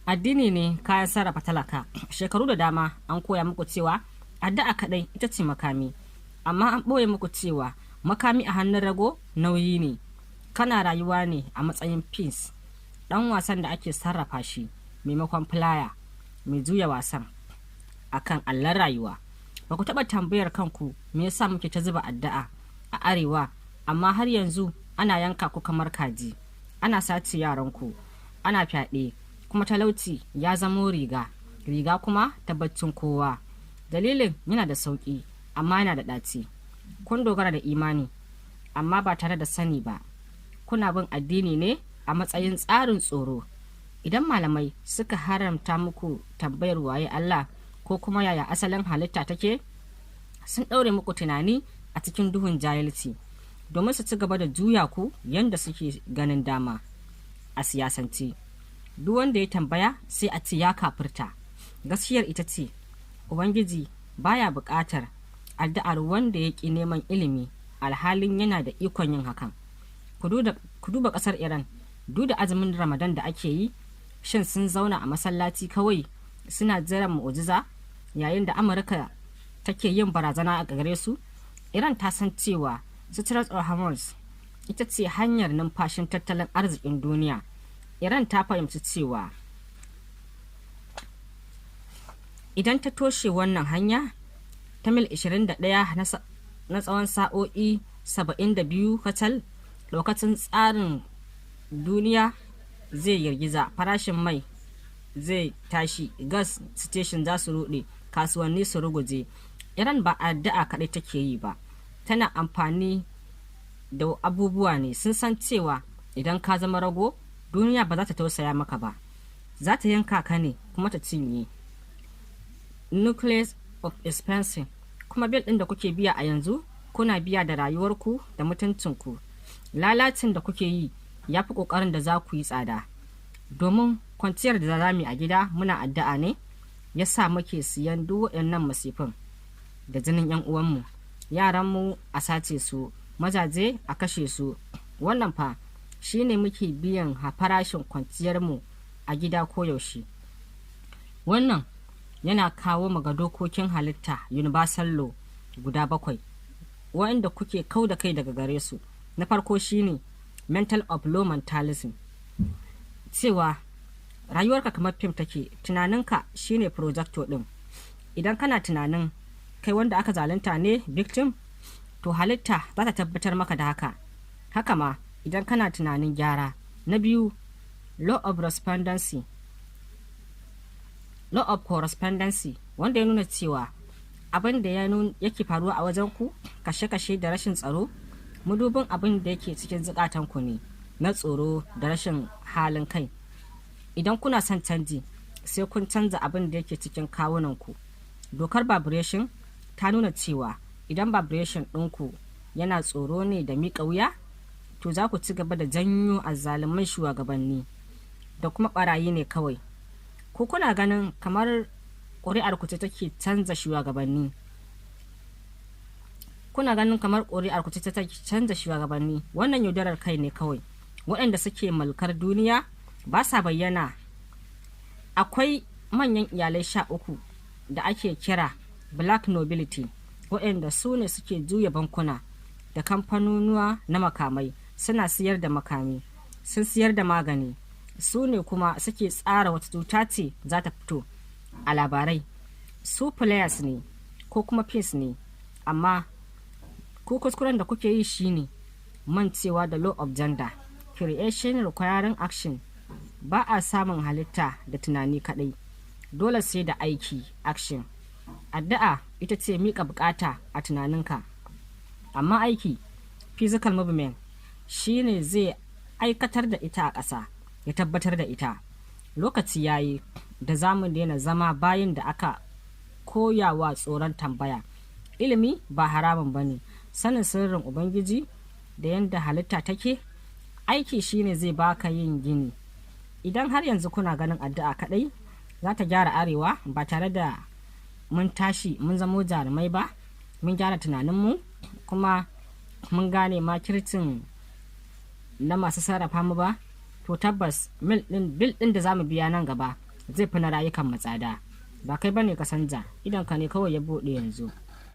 Addini ne kayan sarrafa talaka. Shekaru da dama an koya muku cewa addu'a kaɗai ita ce makami, amma an ɓoye muku cewa makami a hannun rago nauyi ne. Kana rayuwa ne a matsayin pins, ɗan wasan da ake sarrafa shi maimakon filaya mai juya wasan akan allon rayuwa. Ba ku taɓa tambayar kanku me yasa muke ta zuba addu'a a arewa, amma har yanzu ana yanka ku kamar kaji, ana sace yaranku, ana fyaɗe, kuma talauci ya zamo riga kuma tabbacin kowa. Dalilin yana da sauƙi, amma yana da ɗaci. Kun dogara da imani, amma ba tare da sani ba. Kuna bin addini ne a matsayin tsarin tsoro. Idan malamai suka haramta muku tambayar waye Allah ko kuma yaya asalin halitta take, sun ɗaure muku tunani a cikin duhun jahilci domin su ci gaba da juya ku yadda suke ganin dama. A siyasance, duk wanda ya tambaya sai a ce ya kafirta. Gaskiyar ita ce, Ubangiji baya buƙatar addu'ar wanda ya ƙi neman ilimi alhalin yana da ikon yin hakan. Ku duba ƙasar Iran, duk da azumin Ramadan da ake yi, shin sun zauna a masallaci kawai suna jiran mu'ujiza yayin da Amurka take yin barazana a gare su? Iran ta san cewa Strait of Hormuz ita ce hanyar numfashin tattalin arzikin duniya. Iran ta fahimci cewa idan ta toshe wannan hanya ta mil 21 na tsawon sa'o'i 72 kacal, lokacin tsarin duniya zai girgiza, farashin mai zai tashi, gas station za su ruɗe, kasuwanni su ruguje. Iran ba addu'a kaɗai take yi ba, tana amfani da abubuwa ne. Sun san cewa idan ka zama rago, duniya ba za ta tausaya maka ba, za ta yanka ka ne kuma ta cinye. Nucleus of expansion, kuma bil ɗin da kuke biya a yanzu, kuna biya da rayuwarku da mutuncinku. Lalacin da kuke yi ya fi ƙoƙarin da za ku yi tsada. Domin kwanciyar da za mu yi a gida muna addu'a ne, ya sa muke siyan duk waɗannan masifin da jinin 'yan uwanmu, yaranmu a sace su, mazaje a kashe su. Wannan fa shi ne muke biyan farashin kwanciyarmu a gida koyaushe. Wannan yana kawo mu ga dokokin halitta universal law guda 7 waɗanda kuke kau da kai daga gare su. Na farko shine mental of low mentalism, cewa rayuwarka kamar fim take, tunaninka shine projector ɗin. Idan kana tunanin kai wanda aka zalunta ne, victim, to halitta za ta tabbatar maka da haka. Haka ma idan kana tunanin gyara. Na biyu, law of correspondency, wanda ya nuna cewa abin da yake faruwa a wajen ku, kashe-kashe da rashin tsaro, mudubin abin da yake cikin zukatanku ne na tsoro da rashin halin kai. Idan kuna son canji, sai kun canza abin da yake cikin kawunanku. Dokar vibration ta nuna cewa idan vibration ɗinku yana tsoro ne da miƙa wuya, to za ku ci gaba da janyo azzaluman shugabanni da kuma ɓarayi ne kawai. Ko kuna ganin kamar ƙuri'ar ku ce take canza shugabanni? Wannan yaudarar kai ne kawai. Waɗanda suke mulkar duniya ba sa bayyana. Akwai manyan iyalai 13 da ake kira black nobility, waɗanda su ne suke juya bankuna da kamfanonuwa na makamai, suna siyar da makami, sun siyar da magani, su ne kuma suke tsara wata cuta ce za ta fito a labarai. Su players ne ko kuma pins ne, amma ku kuskuren da kuke yi shine mancewa da law of gender. Creation requiring action. Ba a samun halitta da tunani kadai, dole sai da aiki, action. Addu'a ita ce miƙa bukata a tunaninka, amma aiki, physical movement, shine zai aikatar da ita a ƙasa, ya tabbatar da ita. Lokaci yayi da za mu daina zama bayan da aka koyawa tsoron tambaya. Ilimi ba haramun bane, sanin sirrin Ubangiji da yadda halitta take, aiki shine zai baka yin gini. Idan har yanzu kuna ganin addu'a kadai za ta gyara arewa ba tare da mun tashi mun zamo jarumai ba, mun gyara tunaninmu, kuma mun gane makircin na masu sarrafa mu ba, to tabbas bil ɗin da za mu biya nan gaba zai fi na rayukan matsada. Ba kai bane ka sanja, idan ka ne kawai ya buɗe yanzu.